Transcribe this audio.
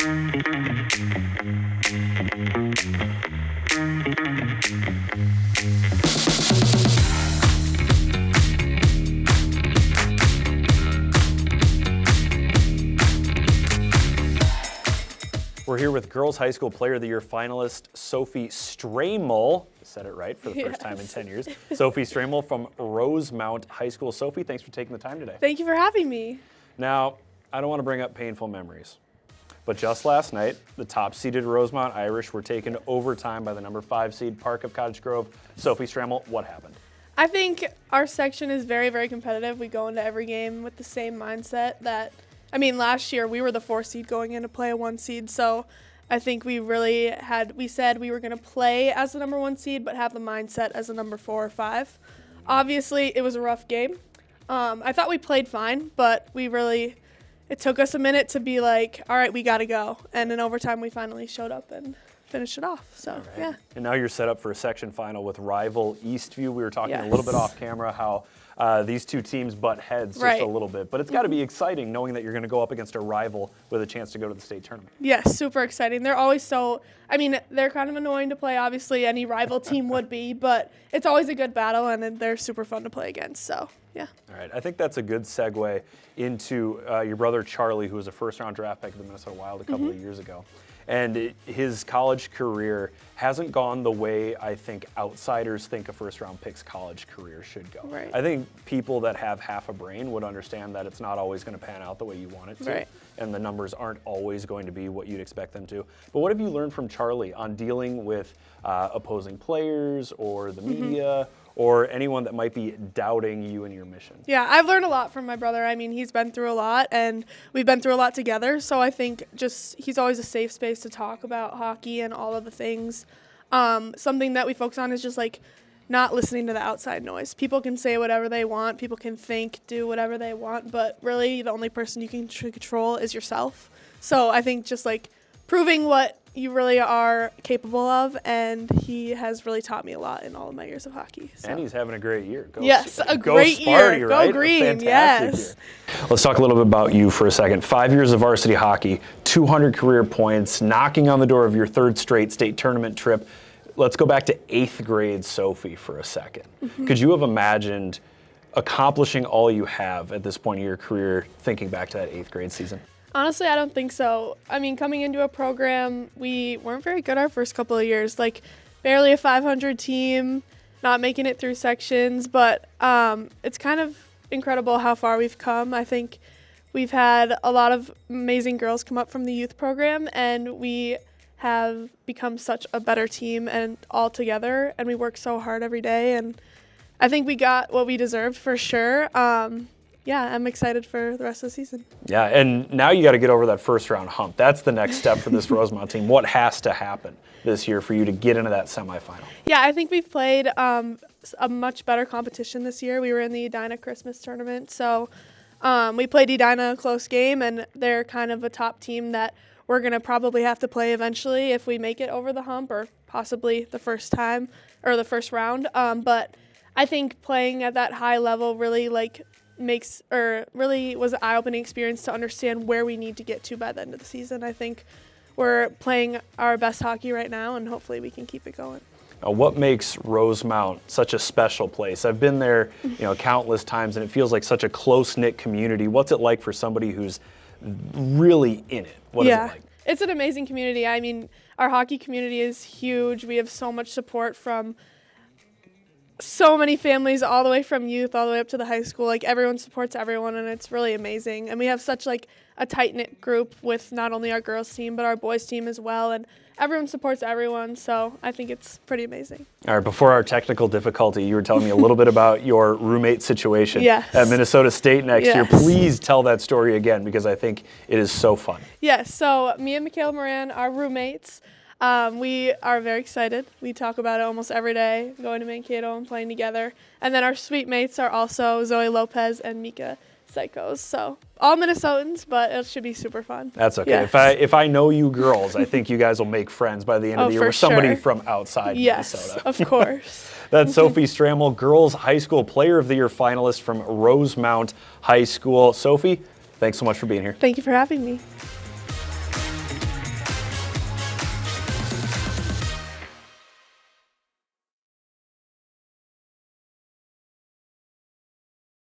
We're here with Girls High School Player of the Year finalist Sophie Stramel. I said it right for the first time in 10 years. Sophie Stramel from Rosemount High School. Sophie, thanks for taking the time today. Thank you for having me. Now, I don't want to bring up painful memories, but just last night, the top-seeded Rosemount Irish were taken to overtime by the number 5 seed Park of Cottage Grove. Sophie Stramel, what happened? I think our section is very, very competitive. We go into every game with the same mindset that, last year we were the 4 seed going in to play a 1 seed, so I think we said we were going to play as the number 1 seed but have the mindset as a number 4 or 5. Obviously, it was a rough game. I thought we played fine, but it took us a minute to be like, all right, we got to go. And in overtime, we finally showed up and finished it off. So, right. Yeah. And now you're set up for a section final with rival Eastview. We were talking a little bit off camera how these two teams butt heads just a little bit. But it's got to be exciting knowing that you're going to go up against a rival with a chance to go to the state tournament. Yes, super exciting. They're always they're kind of annoying to play. Obviously, any rival team would be. But it's always a good battle, and they're super fun to play against. So, yeah. All right. I think that's a good segue into your brother Charlie, who was a first-round draft pick of the Minnesota Wild a couple of years ago. And his college career hasn't gone the way I think outsiders think a first-round pick's college career should go. Right. I think people that have half a brain would understand that it's not always going to pan out the way you want it to. Right. And the numbers aren't always going to be what you'd expect them to. But what have you learned from Charlie on dealing with opposing players or the media or anyone that might be doubting you and your mission? Yeah, I've learned a lot from my brother. He's been through a lot, and we've been through a lot together. So I think he's always a safe space to talk about hockey and all of the things. Something that we focus on is just not listening to the outside noise. People can say whatever they want. People can think, do whatever they want. But really, the only person you can control is yourself. So I think just proving what you really are capable of, and he has really taught me a lot in all of my years of hockey. So. And he's having a great year. Great Sparty, year. Right? Go Green, yes. Year. Let's talk a little bit about you for a second. 5 years of varsity hockey, 200 career points, knocking on the door of your 3rd straight state tournament trip. Let's go back to 8th grade Sophie for a second. Could you have imagined accomplishing all you have at this point in your career thinking back to that 8th grade season? Honestly, I don't think so. Coming into a program, we weren't very good our first couple of years. Barely a 500 team, not making it through sections. But it's kind of incredible how far we've come. I think we've had a lot of amazing girls come up from the youth program, and we have become such a better team and all together. And we work so hard every day. And I think we got what we deserved for sure. Yeah, I'm excited for the rest of the season. Yeah, and now you got to get over that first-round hump. That's the next step for this Rosemount team. What has to happen this year for you to get into that semifinal? Yeah, I think we've played a much better competition this year. We were in the Edina Christmas tournament, so we played Edina a close game, and they're kind of a top team that we're going to probably have to play eventually if we make it over the hump, or possibly the first time or the first round. But I think playing at that high level really really was an eye-opening experience to understand where we need to get to by the end of the season. I think we're playing our best hockey right now, and hopefully we can keep it going. Now, what makes Rosemount such a special place? I've been there, countless times, and it feels like such a close-knit community. What's it like for somebody who's really in it? What is it like? It's an amazing community. Our hockey community is huge. We have so much support from so many families, all the way from youth all the way up to the high school. Everyone supports everyone, and it's really amazing. And we have such a tight-knit group with not only our girls team but our boys team as well, and everyone supports everyone, so I think it's pretty amazing. All right, before our technical difficulty, you were telling me a little bit about your roommate situation at Minnesota State next year. Please tell that story again, because I think it is so fun. Yes, so me and Michaela Moran are roommates. We are very excited. We talk about it almost every day, going to Mankato and playing together. And then our suite mates are also Zoe Lopez and Mika Psychos. So all Minnesotans, but it should be super fun. That's okay. Yes. If I know you girls, I think you guys will make friends by the end of the year with somebody from outside Minnesota. Yes, of course. That's Sophie Stramel, Girls High School Player of the Year finalist from Rosemount High School. Sophie, thanks so much for being here. Thank you for having me.